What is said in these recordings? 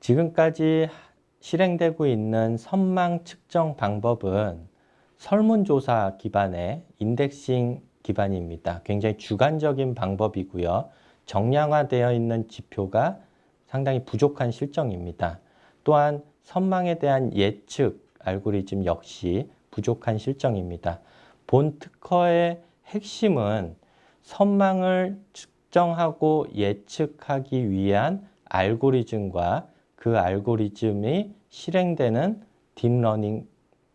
지금까지 실행되고 있는 선망 측정 방법은 설문조사 기반의 인덱싱 기반입니다. 굉장히 주관적인 방법이고요. 정량화되어 있는 지표가 상당히 부족한 실정입니다. 또한 선망에 대한 예측 알고리즘 역시 부족한 실정입니다. 본 특허의 핵심은 선망을 측정하고 예측하기 위한 알고리즘과 그 알고리즘이 실행되는 딥러닝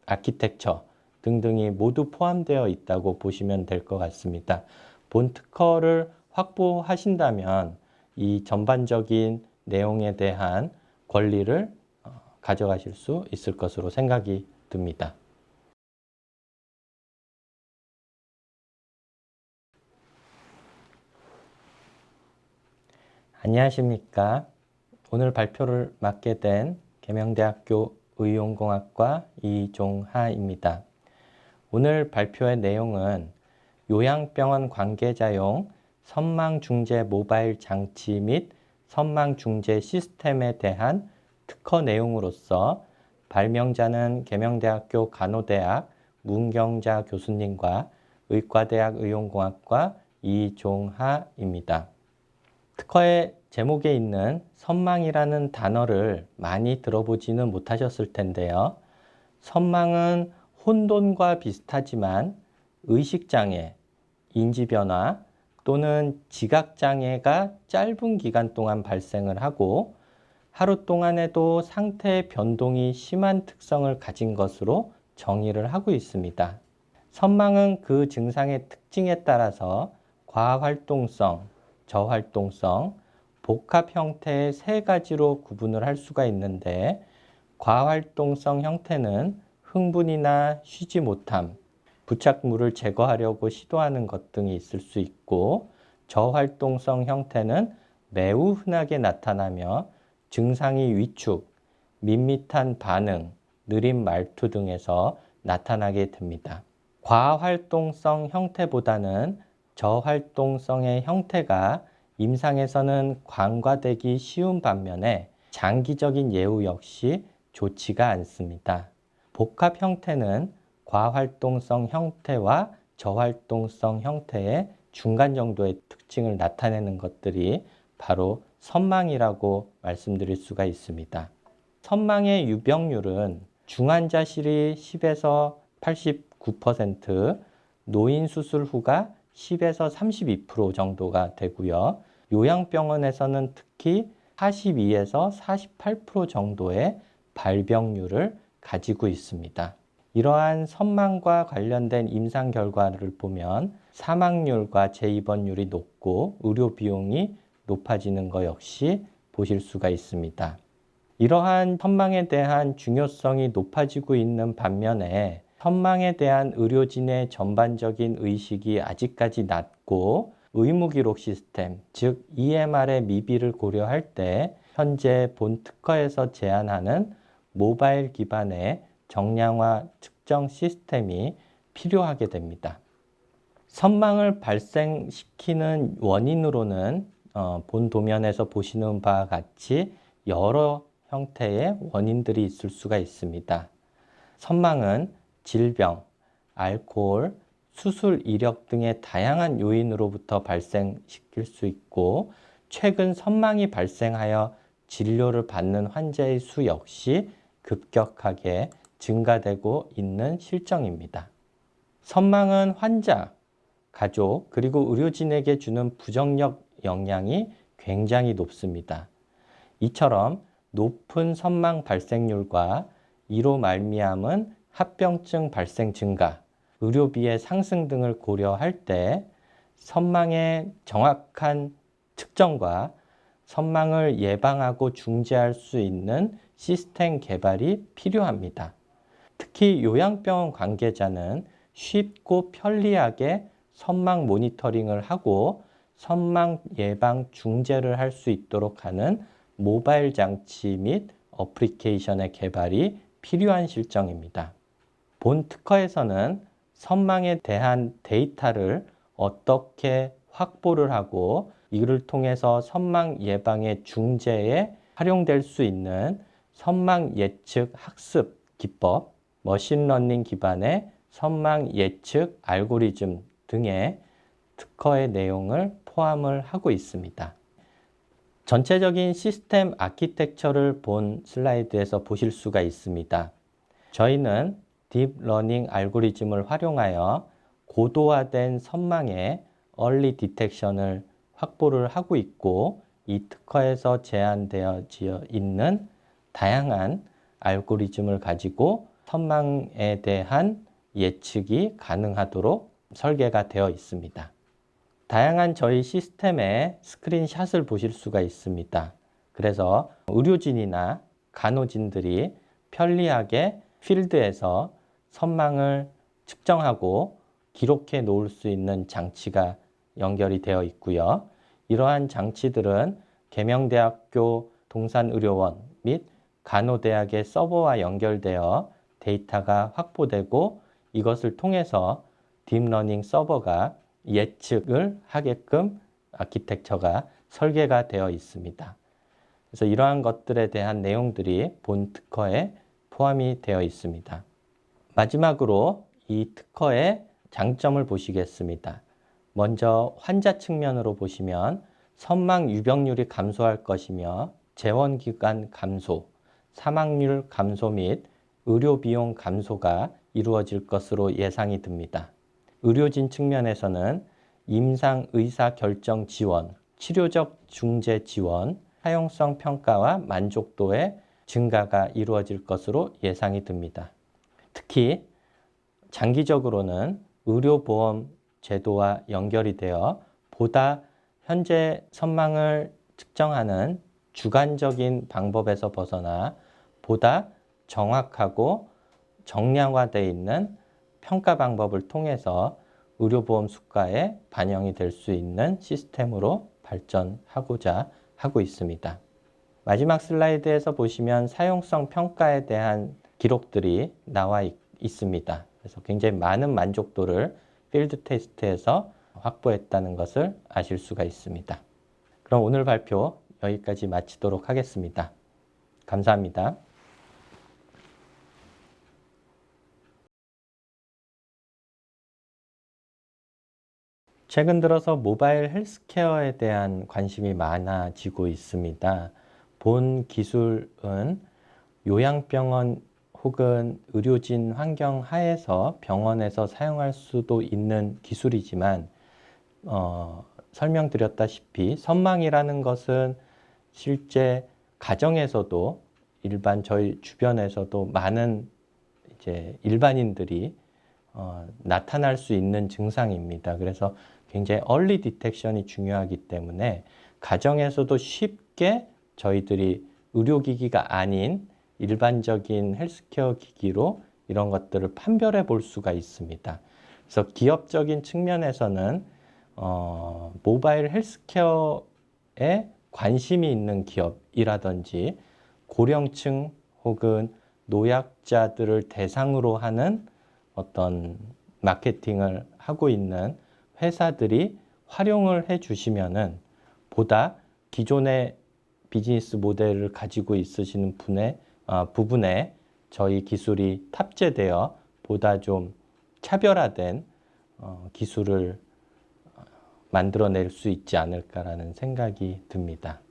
아키텍처 등등이 모두 포함되어 있다고 보시면 될 것 같습니다. 본 특허를 확보하신다면 이 전반적인 내용에 대한 권리를 가져가실 수 있을 것으로 생각이 듭니다. 안녕하십니까. 오늘 발표를 맡게 된 계명대학교 의용공학과 이종하입니다. 오늘 발표의 내용은 요양병원 관계자용 선망중재 모바일 장치 및 선망중재 시스템에 대한 특허 내용으로서 발명자는 계명대학교 간호대학 문경자 교수님과 의과대학 의용공학과 이종하입니다. 특허의 제목에 있는 선망이라는 단어를 많이 들어보지는 못하셨을 텐데요. 선망은 혼돈과 비슷하지만 의식장애, 인지변화 또는 지각장애가 짧은 기간 동안 발생을 하고 하루 동안에도 상태의 변동이 심한 특성을 가진 것으로 정의를 하고 있습니다. 선망은 그 증상의 특징에 따라서 과활동성, 저활동성, 복합 형태의 세 가지로 구분을 할 수가 있는데 과활동성 형태는 흥분이나 쉬지 못함, 부착물을 제거하려고 시도하는 것 등이 있을 수 있고 저활동성 형태는 매우 흔하게 나타나며 증상이 위축, 밋밋한 반응, 느린 말투 등에서 나타나게 됩니다. 과활동성 형태보다는 저활동성의 형태가 임상에서는 간과되기 쉬운 반면에 장기적인 예후 역시 좋지가 않습니다. 복합 형태는 과활동성 형태와 저활동성 형태의 중간 정도의 특징을 나타내는 것들이 바로 선망이라고 말씀드릴 수가 있습니다. 선망의 유병률은 중환자실이 10에서 89%, 노인 수술 후가 10에서 32% 정도가 되고요. 요양병원에서는 특히 42에서 48% 정도의 발병률을 가지고 있습니다. 이러한 선망과 관련된 임상 결과를 보면 사망률과 재입원율이 높고 의료 비용이 높아지는 것 역시 보실 수가 있습니다. 이러한 선망에 대한 중요성이 높아지고 있는 반면에 선망에 대한 의료진의 전반적인 의식이 아직까지 낮고 의무기록 시스템, 즉 EMR의 미비를 고려할 때 현재 본 특허에서 제안하는 모바일 기반의 정량화 측정 시스템이 필요하게 됩니다. 선망을 발생시키는 원인으로는 본 도면에서 보시는 바와 같이 여러 형태의 원인들이 있을 수가 있습니다. 선망은 질병, 알코올, 수술 이력 등의 다양한 요인으로부터 발생시킬 수 있고 최근 선망이 발생하여 진료를 받는 환자의 수 역시 급격하게 증가되고 있는 실정입니다. 선망은 환자, 가족, 그리고 의료진에게 주는 부정적 영향이 굉장히 높습니다. 이처럼 높은 선망 발생률과 이로 말미암은 합병증 발생 증가, 의료비의 상승 등을 고려할 때 선망의 정확한 측정과 선망을 예방하고 중재할 수 있는 시스템 개발이 필요합니다. 특히 요양병원 관계자는 쉽고 편리하게 선망 모니터링을 하고 선망 예방 중재를 할 수 있도록 하는 모바일 장치 및 어플리케이션의 개발이 필요한 실정입니다. 본 특허에서는 선망에 대한 데이터를 어떻게 확보를 하고 이를 통해서 선망 예방의 중재에 활용될 수 있는 선망 예측 학습 기법, 머신러닝 기반의 선망 예측 알고리즘 등의 특허의 내용을 포함을 하고 있습니다. 전체적인 시스템 아키텍처를 본 슬라이드에서 보실 수가 있습니다. 저희는 딥러닝 알고리즘을 활용하여 고도화된 선망의 얼리 디텍션을 확보를 하고 있고, 이 특허에서 제한되어 있는 다양한 알고리즘을 가지고 선망에 대한 예측이 가능하도록 설계가 되어 있습니다. 다양한 저희 시스템의 스크린샷을 보실 수가 있습니다. 그래서 의료진이나 간호진들이 편리하게 필드에서 선망을 측정하고 기록해 놓을 수 있는 장치가 연결이 되어 있고요. 이러한 장치들은 계명대학교 동산의료원 및 간호대학의 서버와 연결되어 데이터가 확보되고, 이것을 통해서 딥러닝 서버가 예측을 하게끔 아키텍처가 설계가 되어 있습니다. 그래서 이러한 것들에 대한 내용들이 본 특허에 포함이 되어 있습니다. 마지막으로 이 특허의 장점을 보시겠습니다. 먼저 환자 측면으로 보시면 선망 유병률이 감소할 것이며 재원기간 감소, 사망률 감소 및 의료비용 감소가 이루어질 것으로 예상이 듭니다. 의료진 측면에서는 임상 의사 결정 지원, 치료적 중재 지원, 사용성 평가와 만족도의 증가가 이루어질 것으로 예상이 듭니다. 특히 장기적으로는 의료보험 제도와 연결이 되어 보다 현재 선망을 측정하는 주관적인 방법에서 벗어나 보다 정확하고 정량화되어 있는 평가 방법을 통해서 의료보험 수가에 반영이 될 수 있는 시스템으로 발전하고자 하고 있습니다. 마지막 슬라이드에서 보시면 사용성 평가에 대한 기록들이 나와 있습니다. 그래서 굉장히 많은 만족도를 필드 테스트에서 확보했다는 것을 아실 수가 있습니다. 그럼 오늘 발표 여기까지 마치도록 하겠습니다. 감사합니다. 최근 들어서 모바일 헬스케어에 대한 관심이 많아지고 있습니다. 본 기술은 요양병원 혹은 의료진 환경 하에서 병원에서 사용할 수도 있는 기술이지만 설명드렸다시피 선망이라는 것은 실제 가정에서도 저희 주변에서도 많은 이제 일반인들이 나타날 수 있는 증상입니다. 그래서 굉장히 얼리 디텍션이 중요하기 때문에 가정에서도 쉽게 저희들이 의료기기가 아닌 일반적인 헬스케어 기기로 이런 것들을 판별해 볼 수가 있습니다. 그래서 기업적인 측면에서는 모바일 헬스케어에 관심이 있는 기업이라든지 고령층 혹은 노약자들을 대상으로 하는 어떤 마케팅을 하고 있는 회사들이 활용을 해 주시면은 보다 기존의 비즈니스 모델을 가지고 있으시는 부분에 저희 기술이 탑재되어 보다 좀 차별화된 기술을 만들어낼 수 있지 않을까라는 생각이 듭니다.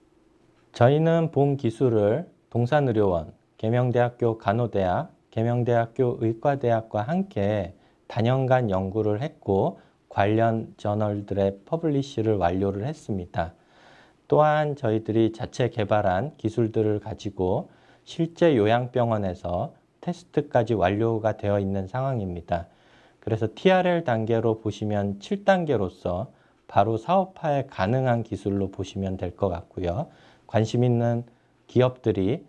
저희는 본 기술을 동산의료원, 계명대학교 간호대학, 계명대학교 의과대학과 함께 다년간 연구를 했고 관련 저널들의 퍼블리시를 완료를 했습니다. 또한 저희들이 자체 개발한 기술들을 가지고 실제 요양병원에서 테스트까지 완료가 되어 있는 상황입니다. 그래서 TRL 단계로 보시면 7단계로서 바로 사업화에 가능한 기술로 보시면 될 것 같고요. 관심 있는 기업들이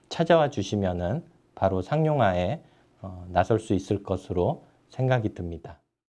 찾아와 주시면은 바로 상용화에 나설 수 있을 것으로 생각이 듭니다.